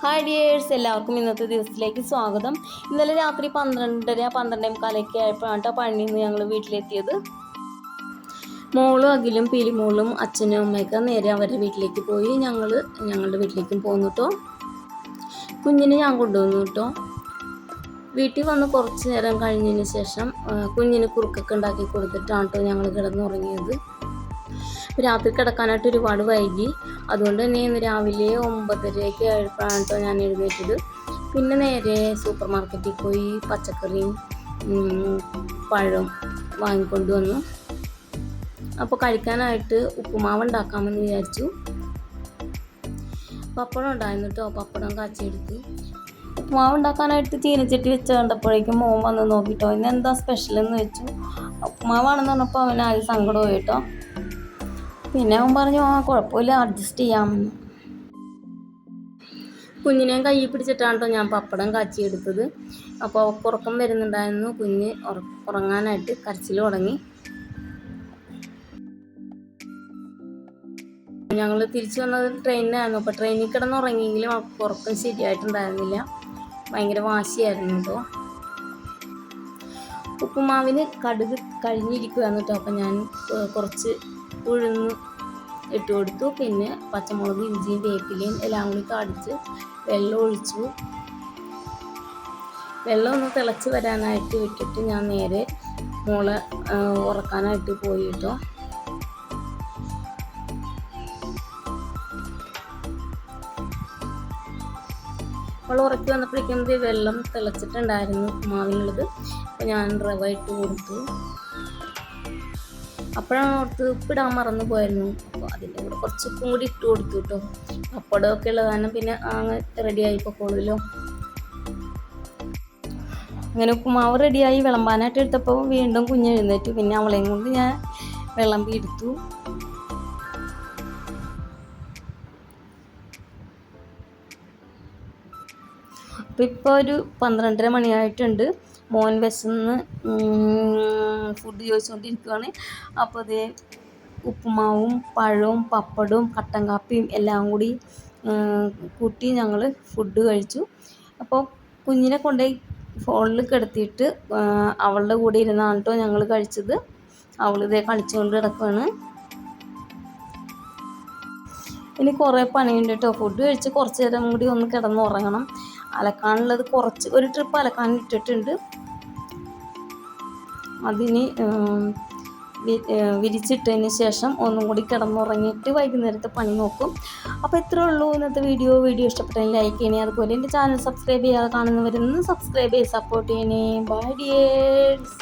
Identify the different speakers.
Speaker 1: Hi dears, എല്ലാവർക്കും ഇന്നത്തെ ദിവസത്തിലേക്ക് സ്വാഗതം. ഇന്നലെ രാത്രി 12:45 ആയപ്പോഴാണ് പണിയിൽ നിന്ന് ഞങ്ങൾ വീട്ടിലെത്തിയത്. മോളും അഖിലും പിലിമോളും അച്ഛനും അമ്മയൊക്കെ നേരെ അവരുടെ വീട്ടിലേക്ക് പോയി. ഞങ്ങളുടെ വീട്ടിലേക്കും പോന്നു കേട്ടോ. കുഞ്ഞിനെ ഞാൻ കൊണ്ടുവന്നു കേട്ടോ. വീട്ടിൽ വന്ന് കുറച്ച് നേരം കഴിഞ്ഞതിന് ശേഷം കുഞ്ഞിന് കുറുക്കൊക്കെ ഉണ്ടാക്കി കൊടുത്തിട്ടാണ് കേട്ടോ ഞങ്ങൾ കിടന്നുറങ്ങിയത്. രാത്രി കിടക്കാനായിട്ട് ഒരുപാട് വൈകി. അതുകൊണ്ട് തന്നെ ഇന്ന് രാവിലെ 9:30 ആയപ്പോഴാണ് കേട്ടോ ഞാൻ എഴുന്നേറ്റത്. പിന്നെ നേരെ സൂപ്പർ മാർക്കറ്റിൽ പോയി പച്ചക്കറിയും പഴവും വാങ്ങിക്കൊണ്ട് വന്നു. അപ്പോൾ കഴിക്കാനായിട്ട് ഉപ്പുമാവ് ഉണ്ടാക്കാമെന്ന് വിചാരിച്ചു. പപ്പടം ഉണ്ടായിരുന്നു കേട്ടോ, പപ്പടം കാച്ചിയെടുത്ത്. ഉപ്പുമാവ് ഉണ്ടാക്കാനായിട്ട് ചീനച്ചട്ടി വെച്ച് കണ്ടപ്പോഴേക്കും മോൻ വന്ന് നോക്കിട്ടോ, ഇന്ന് എന്താ സ്പെഷ്യൽ എന്ന് വെച്ചു. ഉപ്പുമാവാണെന്ന് പറഞ്ഞപ്പോൾ അവന് ആദ്യം സങ്കടമായി കേട്ടോ. പിന്നെ അവൻ പറഞ്ഞു കുഴപ്പമില്ല, അഡ്ജസ്റ്റ് ചെയ്യാമെന്ന്. കുഞ്ഞിനെ കൈ പിടിച്ചിട്ടാണ് കേട്ടോ ഞാൻ പപ്പടം കാച്ചിയെടുത്തത്. അപ്പോൾ ഉറക്കം വരുന്നുണ്ടായിരുന്നു. കുഞ്ഞ് ഉറങ്ങാനായിട്ട് കരച്ചിൽ തുടങ്ങി. ഞങ്ങൾ തിരിച്ചു വന്നത് ട്രെയിനിനായിരുന്നു. അപ്പോൾ ട്രെയിനിൽ കിടന്നുറങ്ങിയെങ്കിലും അവൾക്ക് ഉറക്കം ശരിയായിട്ടുണ്ടായിരുന്നില്ല. ഭയങ്കര വാശിയായിരുന്നു കേട്ടോ. ഉപ്പുമാവിന് കടുക് കഴിഞ്ഞിരിക്കുകയായിരുന്നു കേട്ടോ. അപ്പോൾ ഞാൻ കുറച്ച് ഉഴുന്ന് ഇട്ട് കൊടുത്തു. പിന്നെ പച്ചമുളക്, ഇഞ്ചിയും വേപ്പിലയും എല്ലാം കൂടി കാടിച്ച് വെള്ളം ഒഴിച്ചു. വെള്ളം ഒന്ന് തിളച്ച് വരാനായിട്ട് വിട്ടിട്ട് ഞാൻ നേരെ മോളെ ഉറക്കാനായിട്ട് പോയി കേട്ടോ. അവൾ ഉറക്കി വന്നപ്പോഴേക്കും വെള്ളം തിളച്ചിട്ടുണ്ടായിരുന്നു ഉപ്പുമാവിനുള്ളത്. അപ്പോൾ ഞാൻ റവ ഇട്ട് കൊടുത്തു. അപ്പോഴാണ് ഓർത്ത് ഉപ്പിടാൻ മറന്നു പോയിരുന്നു. അപ്പോൾ അതിൻ്റെ കൂടെ കുറച്ച് ഉപ്പും കൂടി ഇട്ട് കൊടുത്തു കേട്ടോ. പപ്പടമൊക്കെ ഉള്ള കാരണം പിന്നെ റെഡിയായി പൊക്കോളൂല്ലോ. അങ്ങനെ ഉപ്പുമാവ് റെഡിയായി വിളമ്പാനായിട്ട് എടുത്തപ്പോൾ വീണ്ടും കുഞ്ഞ് എഴുന്നേറ്റു. പിന്നെ അവളെയും കൊണ്ട് ഞാൻ വിളമ്പി എടുത്തു. അപ്പോൾ ഇപ്പോൾ ഒരു 12:30 മണിയായിട്ടുണ്ട്. മോൻ വിശന്ന് ഫുഡ് ചോദിച്ചുകൊണ്ടിരിക്കുകയാണ്. അപ്പോൾ അതേ ഉപ്പുമാവും പഴവും പപ്പടവും കട്ടൻ കാപ്പിയും എല്ലാം കൂടി കൂട്ടി ഞങ്ങൾ ഫുഡ് കഴിച്ചു. അപ്പോൾ കുഞ്ഞിനെ കൊണ്ടുപോയി ഫോണിൽ കിടത്തിയിട്ട് അവളുടെ കൂടെ ഇരുന്നാണ് കേട്ടോ ഞങ്ങൾ കഴിച്ചത്. അവളിതേ കളിച്ചുകൊണ്ട് കിടക്കുകയാണ്. ഇനി കുറേ പണിയുണ്ട് കേട്ടോ. ഫുഡ് കഴിച്ച് കുറച്ച് നേരം കൂടി ഒന്ന് കിടന്നുറങ്ങണം. അലക്കാനുള്ളത് ഒരു ട്രിപ്പ് അലക്കാൻ ഇട്ടിട്ടുണ്ട്. അതിന് വിരിച്ചിട്ടതിന് ശേഷം ഒന്നും കൂടി കിടന്നുറങ്ങിയിട്ട് വൈകുന്നേരത്തെ പണി നോക്കും. അപ്പോൾ ഇത്രേ ഉള്ളൂ ഇന്നത്തെ വീഡിയോ ഇഷ്ടപ്പെട്ടെങ്കിൽ ലൈക്ക് ചെയ്യണേ. അതുപോലെ എൻ്റെ ചാനൽ സബ്സ്ക്രൈബ് ചെയ്യാതെ കാണുന്നവരൊന്ന് സബ്സ്ക്രൈബ് ചെയ്ത് സപ്പോർട്ട് ചെയ്യണേ. Bye dears.